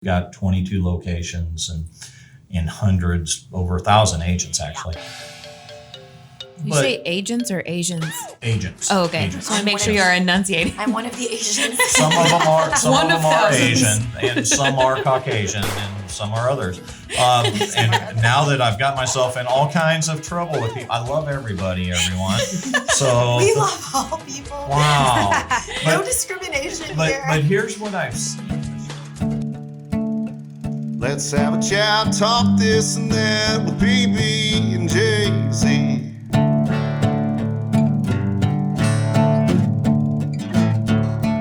got 22 locations and hundreds, over 1,000 agents actually. You say agents or Asians? Agents. Oh, okay. Agents. Just want to make sure you are enunciating. I'm one of the Asians. Some of them are thousands. Asian, and some are Caucasian, and some are others. And now that I've got myself in all kinds of trouble with people, I love everybody, everyone. So We love all people. Wow. No discrimination here. But here's what I've seen. Let's have a chat, talk this and that with PB and Jaisy.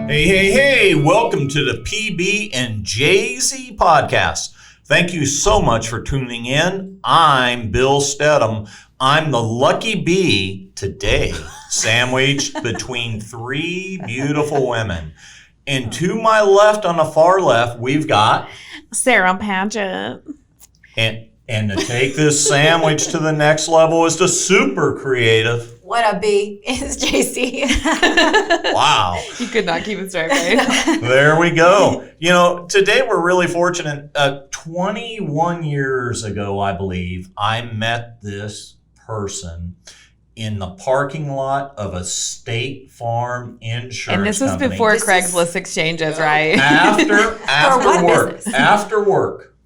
Hey, welcome to the PB and Jaisy podcast. Thank you so much for tuning in. I'm Bill Stedham. I'm the lucky bee today, sandwiched between three beautiful women. And to my left, on the far left, we've got Sarah Paget. And to take this sandwich to the next level is the super creative. What a bee is JC. Wow. You could not keep it straight, right? There we go. You know, today we're really fortunate. 21 years ago, I believe, I met this person in the parking lot of a State Farm insurance And this was company. before Craigslist exchanges, right? After work. business? After work.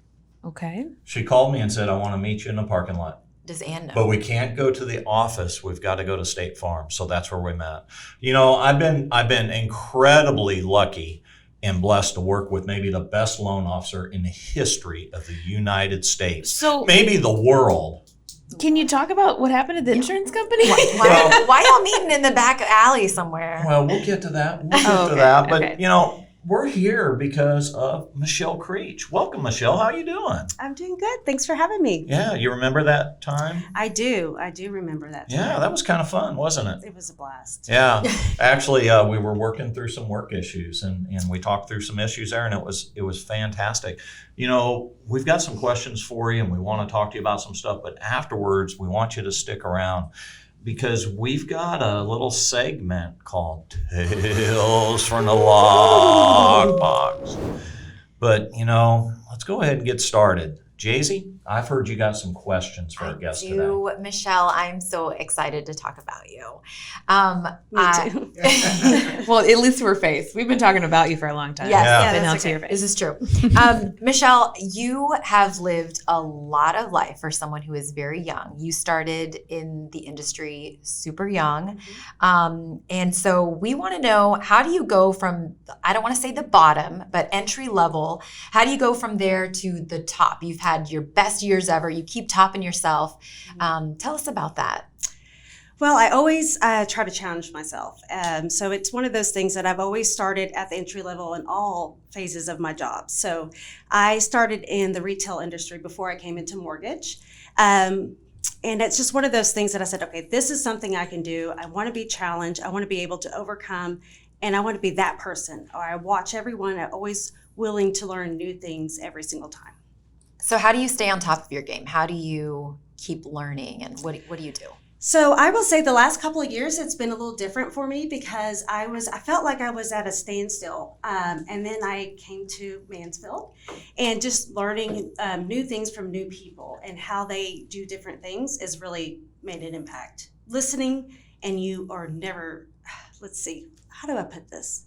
Okay. She called me and said, I want to meet you in the parking lot. Does Ann know? But we can't go to the office. We've got to go to State Farm. So that's where we met. You know, I've been incredibly lucky and blessed to work with maybe the best loan officer in the history of the United States. So maybe the world. can you talk about what happened at the insurance company? Why y'all meeting in the back alley somewhere? Well, we'll get to that. But, okay. you know, we're here because of Michele Creech. Welcome, Michele. How you doing? I'm doing good. Thanks for having me. Yeah, you remember that time? I do remember that time. Yeah, that was kind of fun, wasn't it? It was a blast. Yeah, actually, we were working through some work issues, and we talked through some issues there, and it was fantastic. You know, we've got some questions for you, and we want to talk to you about some stuff, but afterwards, we want you to stick around because we've got a little segment called Tales from the Lockbox. But, you know, let's go ahead and get started. Jaisy, I've heard you got some questions for our guest today. Michele, I'm so excited to talk about you. Me too. Well, at least to her face. We've been talking about you for a long time. Yes, Yeah. Been that's out to your face. This is true. Michele, you have lived a lot of life for someone who is very young. You started in the industry super young. And so we want to know, how do you go from, I don't want to say the bottom, but entry level, how do you go from there to the top? You've had your best years ever. You keep topping yourself. Tell us about that. Well, I always try to challenge myself. So it's one of those things that I've always started at the entry level in all phases of my job. So I started in the retail industry before I came into mortgage. And it's just one of those things that I said, okay, this is something I can do. I want to be challenged. I want to be able to overcome, and I want to be that person. Or I watch everyone. I'm always willing to learn new things every single time. So how do you stay on top of your game? How do you keep learning, and what do you do? So I will say the last couple of years, it's been a little different for me because I felt like I was at a standstill. And then I came to Mansfield and just learning new things from new people and how they do different things has really made an impact. Listening, and you are never, let's see, how do I put this?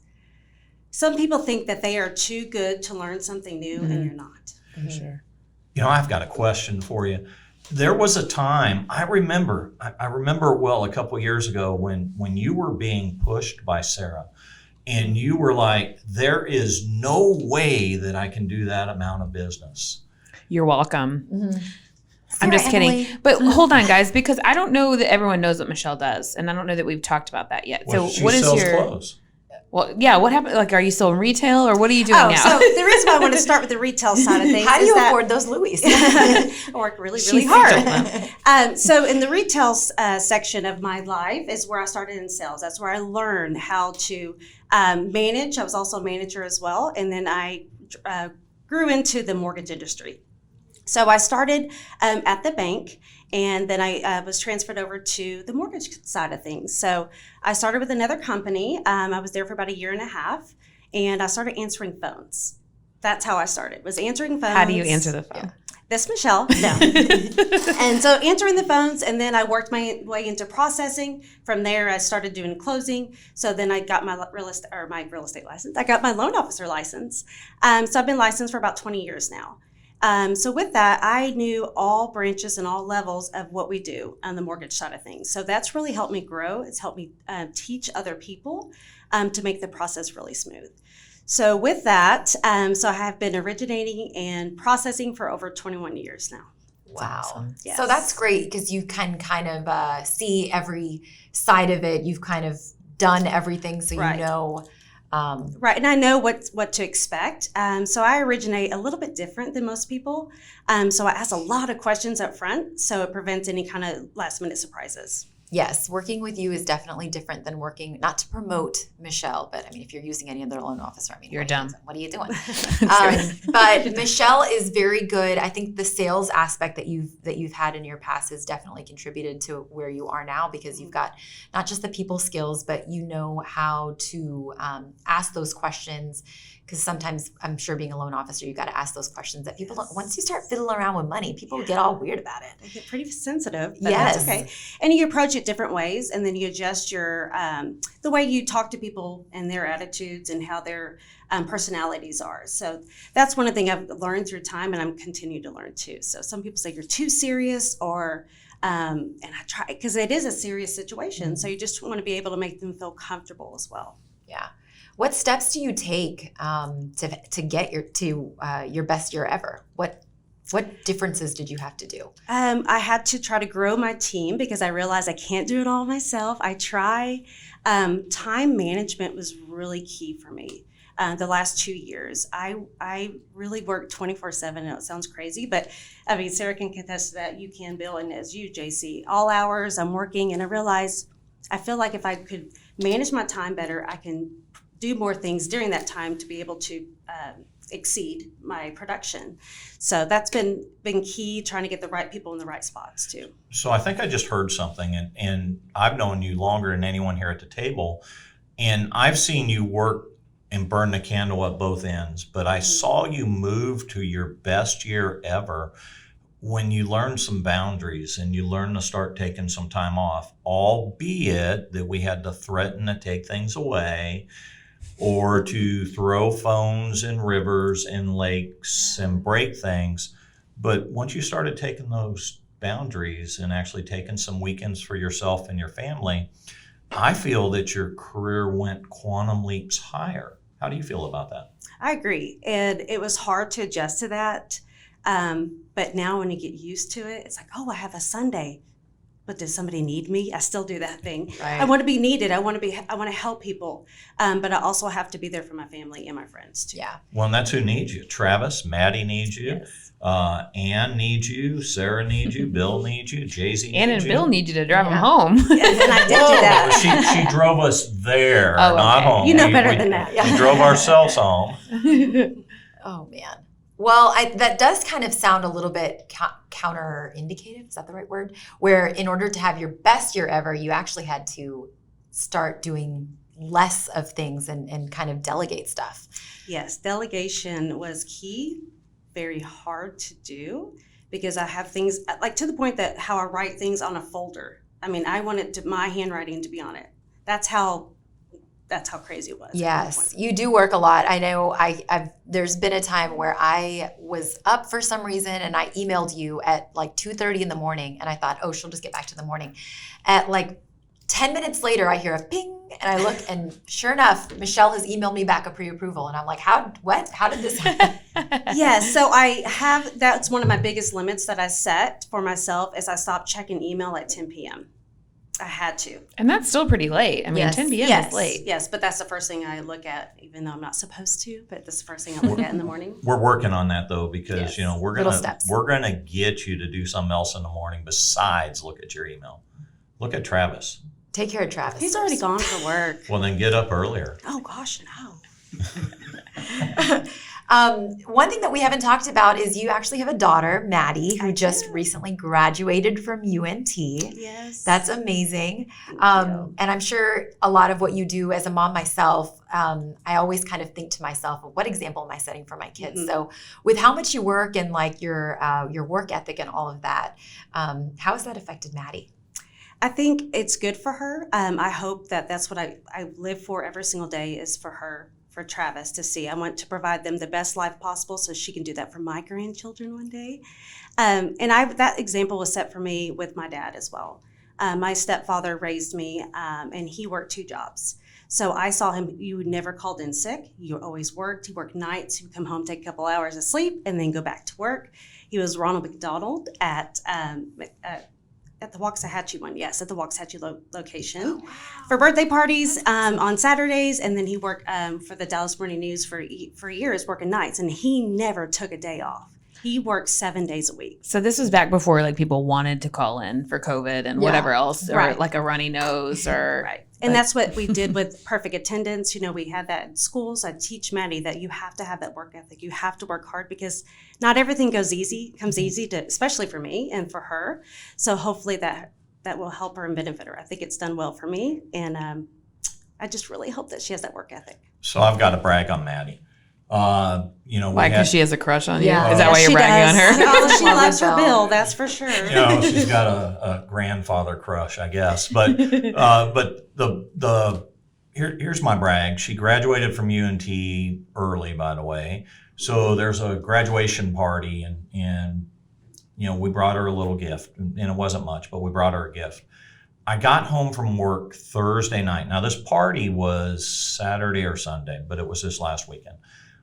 Some people think that they are too good to learn something new, and you're not. For sure. You know, I've got a question for you. There was a time, I remember well a couple years ago when you were being pushed by Sarah, and you were like, there is no way that I can do that amount of business. You're welcome. Mm-hmm. I'm just Emily. kidding. But hold on, guys, because I don't know that everyone knows what Michele does, and I don't know that we've talked about that yet. Well, So she what is sells your clothes. Well, yeah, what happened? Like, are you still in retail, or what are you doing now? So the reason why I want to start with the retail side of things How do is you that afford those Louis? I work really She's hard. So in the retail section of my life is where I started in sales. That's where I learned how to manage. I was also a manager as well. And then I grew into the mortgage industry. So I started at the bank, and then I was transferred over to the mortgage side of things. So I started with another company. I was there for about a year and a half, and I started answering phones. That's how I started, was answering phones. How do you answer the phone? This Michelle. No. And so answering the phones, and then I worked my way into processing. From there, I started doing closing. So then I got my real estate license. I got my loan officer license. So I've been licensed for about 20 years now. So with that, I knew all branches and all levels of what we do on the mortgage side of things. So that's really helped me grow. It's helped me teach other people to make the process really smooth. So with that, so I have been originating and processing for over 21 years now. Wow. Awesome. Yes. So that's great because you can kind of see every side of it. You've kind of done everything, so Right. you know. Right, and I know what to expect. So I originate a little bit different than most people. So I ask a lot of questions up front, so it prevents any kind of last minute surprises. Yes, working with you is definitely different than working, not to promote Michelle, but I mean, if you're using any other loan officer, I mean, You're what dumb. What are you doing? But Michelle is very good. I think the sales aspect that you've had in your past has definitely contributed to where you are now because you've got not just the people skills, but you know how to ask those questions. Because sometimes I'm sure being a loan officer, you got to ask those questions that people don't. Once you start fiddling around with money, people get all weird about it. They get pretty sensitive, but Yes. that's okay. And you approach it different ways, and then you adjust your the way you talk to people and their attitudes and how their personalities are. So that's one thing I've learned through time, and I'm continue to learn too. So some people say you're too serious, or and I try because it is a serious situation. So you just want to be able to make them feel comfortable as well. Yeah. What steps do you take to get your best year ever? What differences did you have to do? I had to try to grow my team because I realized I can't do it all myself. I try. Time management was really key for me. The last 2 years, I really worked 24/7. I know it sounds crazy, but I mean, Sarah can contest to that. You can, Bill, and as you, Jaisy, all hours I'm working, and I realized I feel like if I could manage my time better, I can do more things during that time to be able to exceed my production. So that's been key, trying to get the right people in the right spots too. So I think I just heard something, and I've known you longer than anyone here at the table, and I've seen you work and burn the candle at both ends, but I saw you move to your best year ever when you learned some boundaries and you learned to start taking some time off, albeit that we had to threaten to take things away or to throw phones in rivers and lakes and break things. But once you started taking those boundaries and actually taking some weekends for yourself and your family, I feel that your career went quantum leaps higher. How do you feel about that? I agree. And it was hard to adjust to that. But now when you get used to it, it's like, oh, I have a Sunday. But does somebody need me? I still do that thing. Right. I want to be needed. I want to help people. But I also have to be there for my family and my friends too. Yeah. Well, and that's who needs you. Travis, Maddie needs you. Yes. Ann needs you. Sarah needs you. Bill needs you. Jaisy Ann needs and you. Bill need you to drive them Yeah. home. Yes, and I did do that. She drove us there, Oh, not okay. home. You know We- better we- than that. We drove ourselves home. Oh man. Well, that does kind of sound a little bit counterindicative. Is that the right word? Where in order to have your best year ever, you actually had to start doing less of things and kind of delegate stuff. Yes, delegation was key. Very hard to do because I have things like to the point that how I write things on a folder. I mean, I wanted my handwriting to be on it. That's how crazy it was. Yes, you do work a lot. I know there's been a time where I was up for some reason and I emailed you at like 2:30 in the morning and I thought, oh, she'll just get back to the morning. At like 10 minutes later, I hear a ping and I look and sure enough, Michelle has emailed me back a pre-approval. And I'm like, how did this happen? Yes, so that's one of my biggest limits that I set for myself is I stopped checking email at 10 p.m. I had to. And that's still pretty late. I mean, Yes. 10 p.m. Yes, is late. yes, but that's the first thing I look at, even though I'm not supposed to, but that's the first thing I look at in the morning. We're working on that though, because Yes. we're Little gonna steps. get you to do something else in the morning besides look at your email. Look at Travis. Take care of Travis. He's already gone for work. Well, then get up earlier. Oh gosh, no. One thing that we haven't talked about is you actually have a daughter, Maddie, who just recently graduated from UNT. Yes. That's amazing. Thank you. And I'm sure a lot of what you do as a mom myself, I always kind of think to myself, well, what example am I setting for my kids? Mm-hmm. So with how much you work and like your work ethic and all of that, how has that affected Maddie? I think it's good for her. I hope that that's what I live for every single day is for her, for Travis to see. I want to provide them the best life possible so she can do that for my grandchildren one day. And that example was set for me with my dad as well. My stepfather raised me, and he worked 2 jobs. So I saw him, you never called in sick. You always worked. He worked nights. He would come home, take a couple hours of sleep, and then go back to work. He was Ronald McDonald at the Waxahachie one, yes, at the Waxahachie location for birthday parties on Saturdays, and then he worked for the Dallas Morning News for years, working nights, and he never took a day off. He worked 7 days a week. So this was back before like people wanted to call in for COVID and whatever else, or like a runny nose, or Right. And that's what we did with perfect attendance. You know, we had that in schools. I teach Maddie that you have to have that work ethic. You have to work hard because not everything comes easy to, especially for me and for her. So hopefully that will help her and benefit her. I think it's done well for me. And I just really hope that she has that work ethic. So I've got to brag on Maddie. Why? Because she has a crush on you? Yeah. Is that why you're She bragging does. on her? Oh, she loves her Bill, that's for sure. She's got a grandfather crush, I guess. But here's my brag. She graduated from UNT early, by the way. So there's a graduation party, and we brought her a little gift, and it wasn't much, but we brought her a gift. I got home from work Thursday night. Now this party was Saturday or Sunday, but it was this last weekend.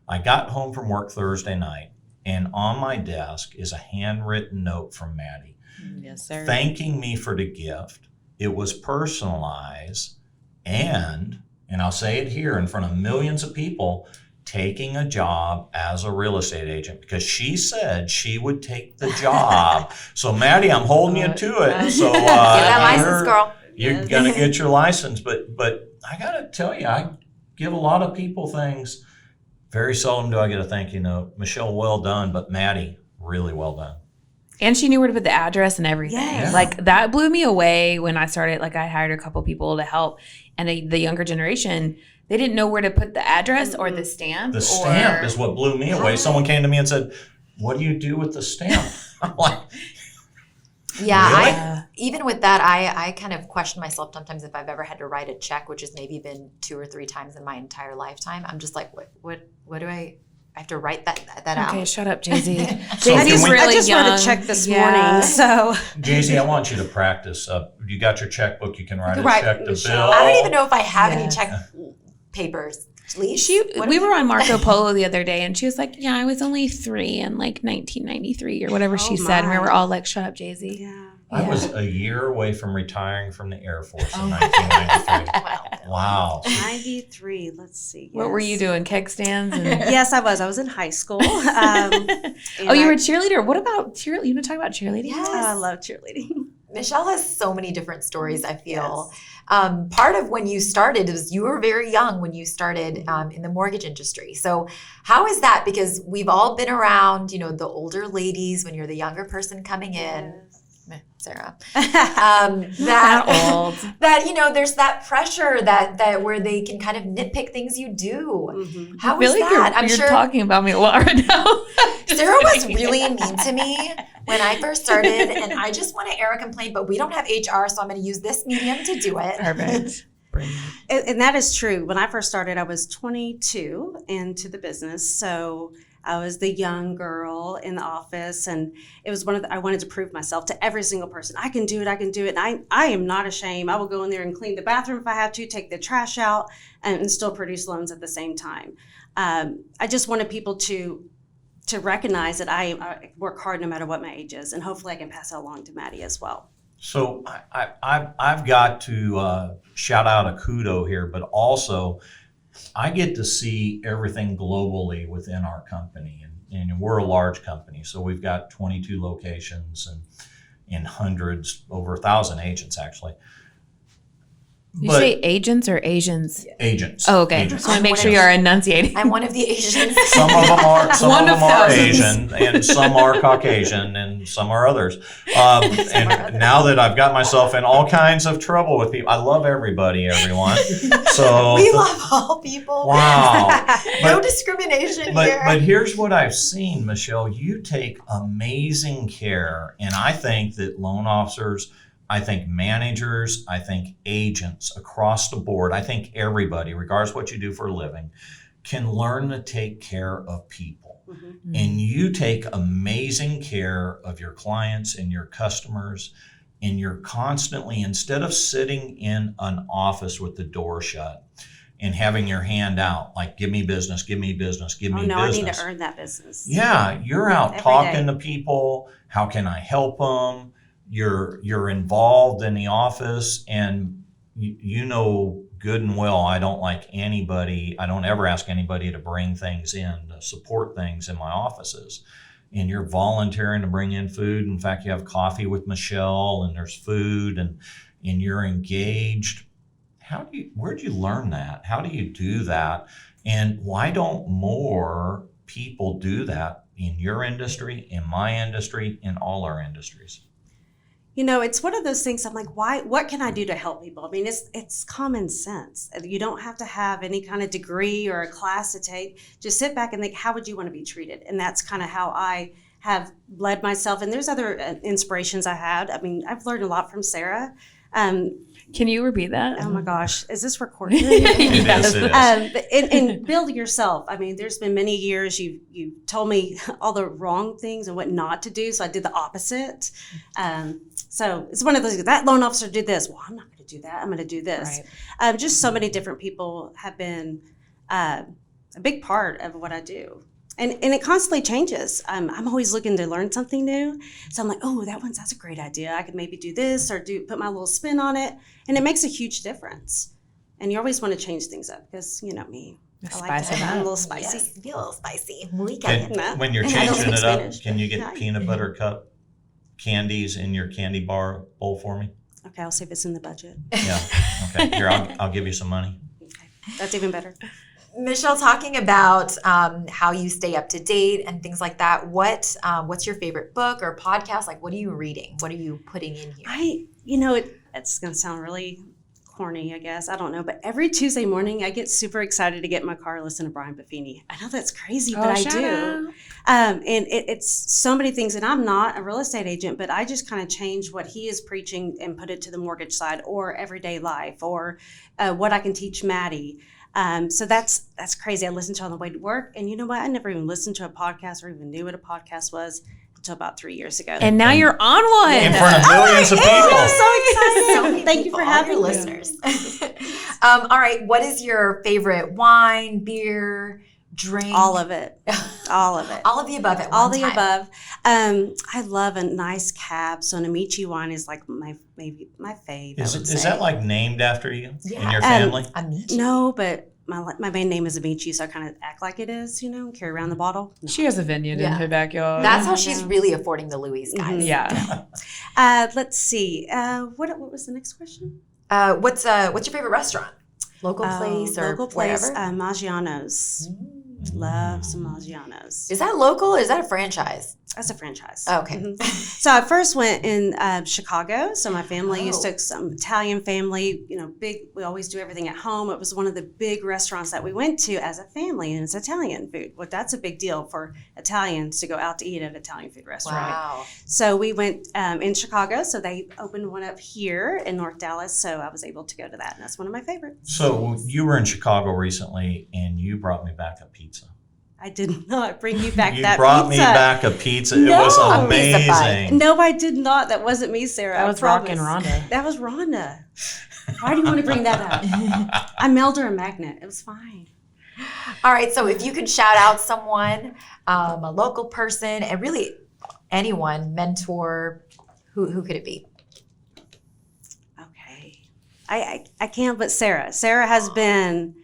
I got home from work Thursday night, and on my desk is a handwritten note from Maddie. Yes, sir. Thanking me for the gift. It was personalized, and I'll say it here in front of millions of people, taking a job as a real estate agent, because she said she would take the job. So Maddie, I'm holding you to it. So Get that license, girl. You're gonna get your license, but I gotta tell you, I give a lot of people things. Very seldom do I get a thank you note. Michelle, well done, but Maddie, really well done. And she knew where to put the address and everything. Yes. Like that blew me away when I started. Like I hired a couple people to help, and the younger generation, they didn't know where to put the address or the stamp. The stamp is what blew me away. Someone came to me and said, "What do you do with the stamp?" I'm like, Yeah, really? even with that, I kind of question myself sometimes if I've ever had to write a check, which has maybe been 2 or 3 times in my entire lifetime. I'm just like, what do I have to write that out? Okay, shut up, Jaisy. So Jaisy's can we- really I just young. wrote a check this Yeah. morning, so Jaisy, I want you to practice. You got your checkbook. You can write a Right, check to Michelle. Bill. I don't even know if I have Yeah. any check papers. Please. We were on Marco Polo the other day, and she was like, "Yeah, I was only 3 in like 1993 or whatever she said." And we my. were all like, "Shut up, Jaisy." yeah. I was a year away from retiring from the Air Force in 1993. Wow. 93, let's see. What were you yes. doing? Keg stands? And Yes, I was. I was in high school. oh, you were a cheerleader. What about cheerleading? You want to talk about cheerleading? Yes. I love cheerleading. Michelle has so many different stories, I feel. Part of when you started was you were very young when you started in the mortgage industry. So how is that? Because we've all been around, the older ladies when you're the younger person coming in. Sarah. Not old. That, there's that pressure that where they can kind of nitpick things you do. Mhm. How I feel is like that? you're talking about me a lot right now. Sarah was really mean to me when I first started, and I just want to air a complaint, but we don't have HR, so I'm going to use this medium to do it. Perfect. Brilliant. And that is true. When I first started, I was 22 into the business. So I was the young girl in the office, and it was I wanted to prove myself to every single person. I can do it. And I am not ashamed. I will go in there and clean the bathroom if I have to, take the trash out, and still produce loans at the same time. I just wanted people to recognize that I work hard no matter what my age is, and hopefully I can pass that along to Maddie as well. So I've got to shout out a kudo here, but also I get to see everything globally within our company, and we're a large company, so we've got 22 locations and hundreds, over 1,000 agents actually. You But- say agents or Asians? Agents. Oh, okay. Agents. Just want to make I'm sure you are enunciating. I'm one of the Asians. Some of them are. Some One of of them are thousands. Asian, and some are Caucasian, and some are others. And now that I've got myself in all kinds of trouble with people, I love everybody, everyone. So We love all people. Wow. No But- discrimination here. But here's what I've seen, Michelle. You take amazing care, and I think that loan officers, I think managers, I think agents across the board, I think everybody, regardless of what you do for a living, can learn to take care of people. Mhm. And you take amazing care of your clients and your customers, and you're constantly, instead of sitting in an office with the door shut and having your hand out, like, give me business, give me business, give Oh me no, I business. need to earn that business. Yeah, you're out Every talking day. to people. How can I help them? You're involved in the office, and you know good and well I don't ever ask anybody to bring things in, to support things in my offices. And you're volunteering to bring in food. In fact, you have coffee with Michelle, and there's food, and you're engaged. Where'd you learn that? How do you do that? And why don't more people do that in your industry, in my industry, in all our industries? You know, it's one of those things. I'm like, why? What can I do to help people? I mean, it's common sense. You don't have to have any kind of degree or a class to take. Just sit back and think, how would you want to be treated? And that's kind of how I have led myself. And there's other inspirations I had. I mean, I've learned a lot from Sarah. Can you repeat that? Oh my gosh, is this recorded? It is. And build yourself. I mean, there's been many years you told me all the wrong things and what not to do, so I did the opposite. So it's one of those, that loan officer did this. Well, I'm not going to do that. I'm going to do this. Right. Just so many different people have been a big part of what I do. And it constantly changes. I'm always looking to learn something new. So I'm like, oh, that's a great idea. I could maybe do this or put my little spin on it. And it makes a huge difference. And you always want to change things up because, you know me. I like Spice to it have up. a little spicy. Yes, be a little spicy. Muy Can- caliente. when you're And I don't changing speak it up, Spanish. can you get Yeah. peanut butter cup candies in your candy bar bowl for me? Okay, I'll see if it's in the budget. Yeah. Okay. Here, I'll give you some money. Okay, that's even better. Michelle, talking about how you stay up to date and things like that, what's your favorite book or podcast? Like, what are you reading? What are you putting in here? It's going to sound really corny, I guess. I don't know. But every Tuesday morning, I get super excited to get in my car and listen to Brian Buffini. I know that's crazy, but I shout do. out. And it's so many things. And I'm not a real estate agent, but I just kind of change what he is preaching and put it to the mortgage side or everyday life or what I can teach Maddie. So that's crazy. I listened to it on the way to work. And you know what? I never even listened to a podcast or even knew what a podcast was until about 3 years ago. And now you're on one. In front of millions of people. I'm so excited. So many Thank you people, for all having your me. listeners. All right, what is your favorite wine, beer, drink? All of it. All of it. All of the above at All one the time. above. I love a nice cab. So an Amici wine is like maybe my fave. I would Is say. that like named after you and Yeah. your family? Amici. No, but my main name is Amici, so I kind of act like it is, carry around the bottle. No. She has a vineyard Yeah. in her backyard. That's how she's really affording the Louis, guys. Mhm. Yeah. Let's see. What was the next question? What's your favorite restaurant? Local place or local place? whatever? Maggiano's. Love some Maggiano's. Is that local or is that a franchise? That's a franchise. Okay. Mhm. So I first went in Chicago. So my family used Oh. to, some Italian family, big, we always do everything at home. It was one of the big restaurants that we went to as a family, and it's Italian food. Well, that's a big deal for Italians to go out to eat at an Italian food restaurant. Wow. So we went in Chicago. So they opened one up here in North Dallas. So I was able to go to that, and that's one of my favorites. So you were in Chicago recently, and you brought me back a pizza. I did not bring you back You that brought pizza. me back a pizza. No. It was A pizza pie. amazing. No, I did not. That wasn't me, Sarah. That I was Rockin' promise. Rhonda. That was Rhonda. Why do you want to bring that up? I mailed her a magnet. It was fine. All right, so if you could shout out someone, a local person, and really anyone, mentor, who could it be? Okay. I can't, but Sarah. Sarah has been.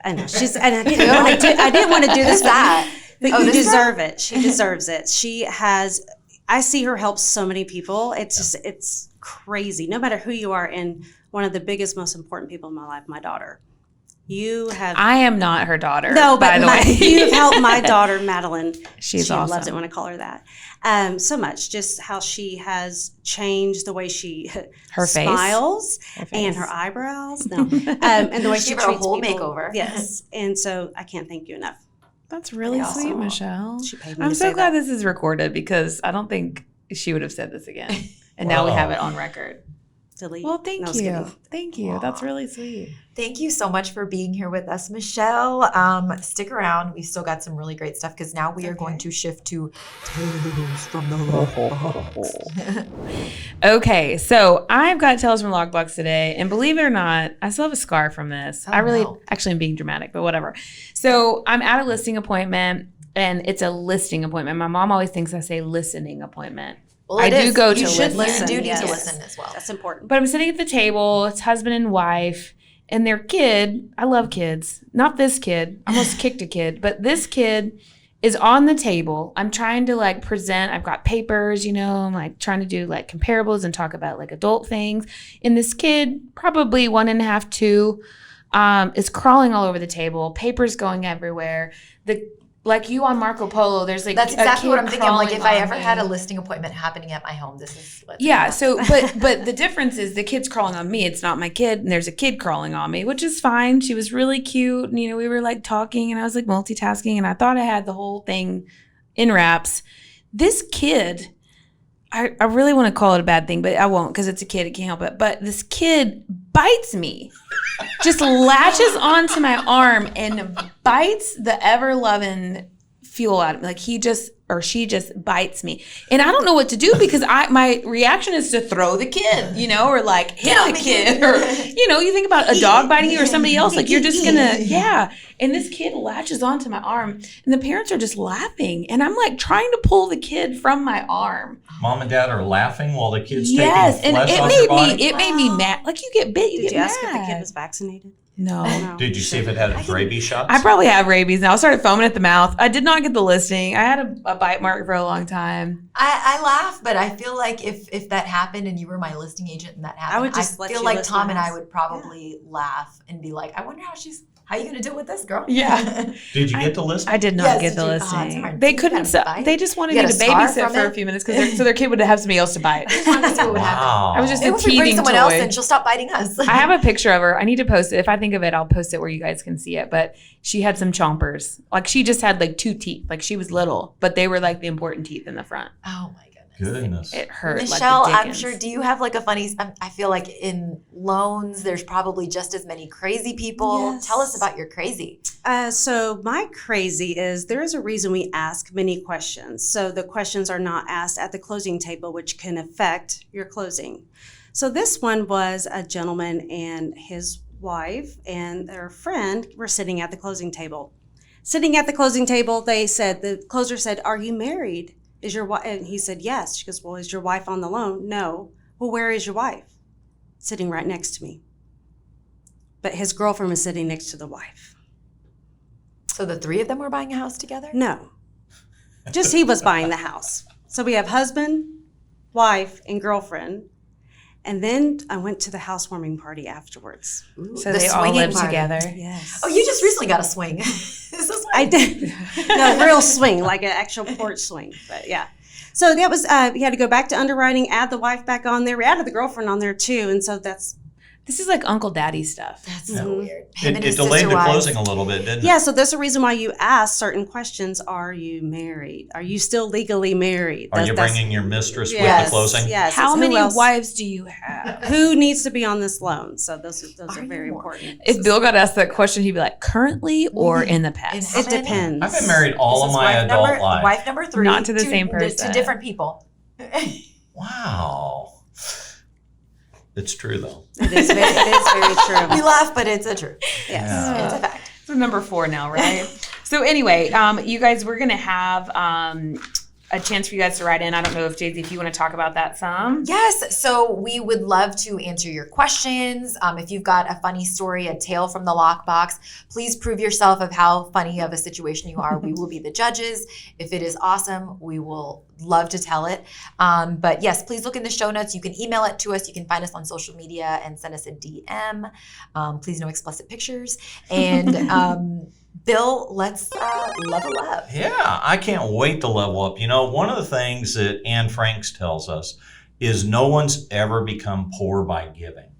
I know she's. And I didn't want to do this. Who's that? But Oh, you this deserve it. She deserves it. She has. I see her help so many people. It's just. It's crazy. No matter who you are in one of the biggest, most important people in my life, my daughter. You have. I am not her daughter. No, by but the way. you've helped my daughter, Madeline. She's she awesome. loves it when I call her that. So much. Just how she has changed the way she Her face. smiles Her face. and her eyebrows. No, and the way she Give her a treats whole people. makeover. Yes, and so I can't thank you enough. That's really Awesome. sweet, Michelle. She paid me I'm to so say glad that. this is recorded because I don't think she would have said this again. And now we Wow. have it on record. Delete. Well, thank No, I was you. kidding. Thank you. That's really sweet. Thank you so much for being here with us, Michelle. Stick around. We've still got some really great stuff because now we are going to shift to Tales from the Lockbox. Okay, so I've got Tales from Lockbox today, and believe it or not, I still have a scar from this. Oh, I really, no. actually, I'm being dramatic, but whatever. So I'm at a listing appointment, and it's a listing appointment. My mom always thinks I say listening appointment. Well, I it do is. go You to should listen, You do need yes. to listen as well. That's important. But I'm sitting at the table. It's husband and wife, and their kid. I love kids. Not this kid. I almost kicked a kid, but this kid is on the table. I'm trying to like present. I've got papers, you know. I'm like trying to do like comparables and talk about like adult things. And this kid, probably 1.5, 2, is crawling all over the table. Papers going everywhere. Like you on Marco Polo, there's like That's a exactly kid what I'm thinking. I'm like, crawling if I on ever me. had a listing appointment happening at my home, this is what. Yeah, so but the difference is the kid's crawling on me. It's not my kid, and there's a kid crawling on me, which is fine. She was really cute, and we were like talking, and I was like multitasking, and I thought I had the whole thing in wraps. This kid, I really want to call it a bad thing, but I won't because it's a kid. It can't help it. But this kid bites me, just latches onto my arm and bites the ever-loving fuel out of me. Like she just bites me. And I don't know what to do because my reaction is to throw the kid, or like hit the kid. Or, you think about a dog biting you or somebody else, like you're just gonna, yeah. And this kid latches onto my arm and the parents are just laughing. And I'm like trying to pull the kid from my arm. Mom and dad are laughing while the kid's Yes, taking and flesh it off made your body? it made me mad. Like you get bit, you Did get you ask if the mad. kid was vaccinated? No. No. Did you see if it had its rabies shots? I probably have rabies now. I started foaming at the mouth. I did not get the listing. I had a bite mark for a long time. I laugh, but I feel like if that happened and you were my listing agent and that happened, I would just let feel you like list Tom my and I house. would probably laugh and be like, I wonder how are you going to deal with this, girl? Yeah. Did you get the list? I did not Yes, get the did you? Oh, it's listing. hard. They You couldn't. got a bite? They just wanted You me got to a scar babysit from for a it? few minutes so their kid would have somebody else to bite. I just want to see what would happen. Wow. I was just Maybe a if we bring teething someone toy. else in, she'll stop biting us. I have a picture of her. I need to post it. If I think of it, I'll post it where you guys can see it. But she had some chompers. Like she just had like 2 teeth. Like she was little, but they were like the important teeth in the front. Oh my goodness. Goodness. It hurt. Michelle, like the I'm Dickens. sure, do you have like a funny, I feel like in loans, there's probably just as many crazy people. Yes. Tell us about your crazy. So my crazy is there is a reason we ask many questions. So the questions are not asked at the closing table, which can affect your closing. So this one was a gentleman and his wife and their friend were sitting at the closing table. Sitting at the closing table, the closer said, "Are you married? Is your wife?" And he said, "Yes." She goes, "Well, is your wife on the loan?" "No." "Well, where is your wife?" "Sitting right next to me." But his girlfriend was sitting next to the wife. So the 3 of them were buying a house together? No, just he was buying the house. So we have husband, wife, and girlfriend. And then I went to the housewarming party afterwards. Ooh, So the they all swinging live party. together. Yes. Oh, you just recently got a swing. Is this I did. No, real swing, like an actual porch swing. But yeah. So that was, we had to go back to underwriting, add the wife back on there. We added the girlfriend on there too. And so This is like Uncle Daddy stuff. That's Mm-hmm. so weird. Him and It his delayed sister the wives. closing a little bit, didn't yeah, it? so there's a reason why you ask certain questions. Are you married? Are you still legally married? Are you That's- bringing your mistress Yes, with the closing? Yes. How It's many who else- wives do you have? Who needs to be on this loan? So those are Are very you- important. If Bill got asked that question, he'd be like, currently or in the And past? how It many? depends. I've been married all This of is my wife adult number, life. Wife number 3. Not to the same To person. different people. Wow. It's true, though. It is very true. We laugh, but it's a truth. Yes. Yeah. It's a fact. So number 4 now, right? So anyway, you guys, we're gonna have a chance for you guys to write in. I don't know if Jaisy, if you want to talk about that some. Yes, so we would love to answer your questions. If you've got a funny story, a tale from the lockbox, please prove yourself of how funny of a situation you are. We will be the judges. If it is awesome, we will love to tell it. But yes, please look in the show notes. You can email it to us. You can find us on social media and send us a DM. Please no explicit pictures. And Bill, let's level up. Yeah, I can't wait to level up. You know, one of the things that Anne Franks tells us is no one's ever become poor by giving.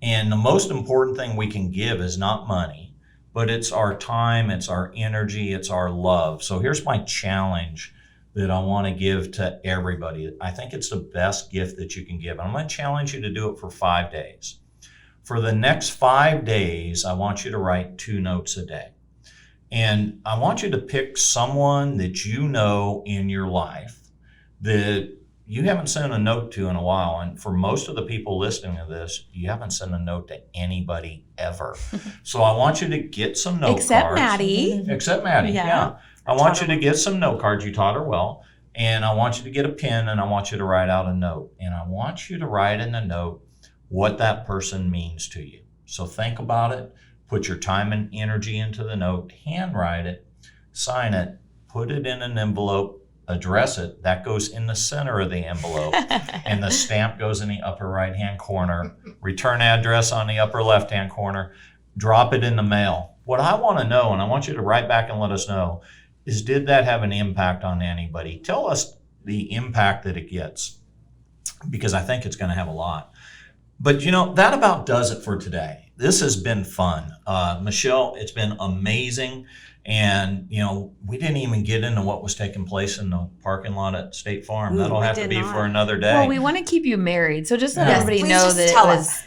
And the most important thing we can give is not money, but it's our time, it's our energy, it's our love. So here's my challenge that I want to give to everybody. I think it's the best gift that you can give. I'm going to challenge you to do it for 5 days. For the next 5 days, I want you to write 2 notes a day. And I want you to pick someone that you know in your life that you haven't sent a note to in a while. And for most of the people listening to this, you haven't sent a note to anybody ever. So I want you to get some note Except cards. Maddie. Except Maddie, yeah. I want you to get some note cards. You taught her well. And I want you to get a pen and I want you to write out a note. And I want you to write in the note what that person means to you. So think about it. Put your time and energy into the note, handwrite it, sign it, put it in an envelope, address it. That goes in the center of the envelope, and the stamp goes in the upper right-hand corner. Return address on the upper left-hand corner. Drop it in the mail. What I want to know, and I want you to write back and let us know, is did that have an impact on anybody? Tell us the impact that it gets, because I think it's going to have a lot. But, you know, that about does it for today. This has been fun. Michele, it's been amazing. And, you know, we didn't even get into what was taking place in the parking lot at State Farm. That'll have to be for another day. Well, we want to keep you married. So just let everybody know that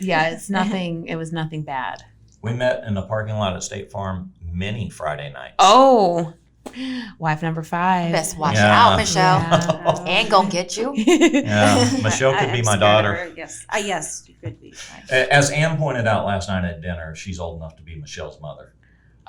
it was nothing bad. We met in the parking lot at State Farm many Friday nights. Oh, wife number 5. Best watch out, Michele. Yeah. And gonna get you. Yeah, Michele could be my daughter. Yes, yes, you could be. As Anne pointed out last night at dinner, she's old enough to be Michelle's mother.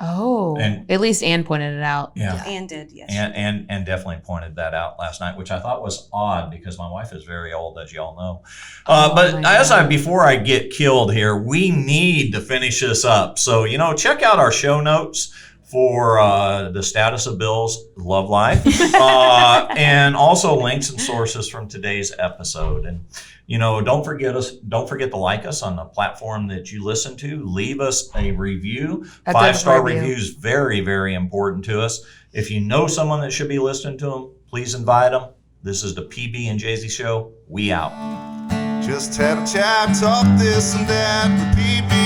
Oh, And- at least Anne pointed it out. Yeah. Anne did, yes. And definitely pointed that out last night, which I thought was odd because my wife is very old, as you all know. But before I get killed here, we need to finish this up. So, you know, check out our show notes for the status of Bill's love life, and also links and sources from today's episode. And you know, don't forget to like us on the platform that you listen to. Leave us a review. 5-star review is very, very important to us. If you know someone that should be listening to them, please invite them. This is the PB and Jaisy Show. We out. Just had a chat, talk this and that with PB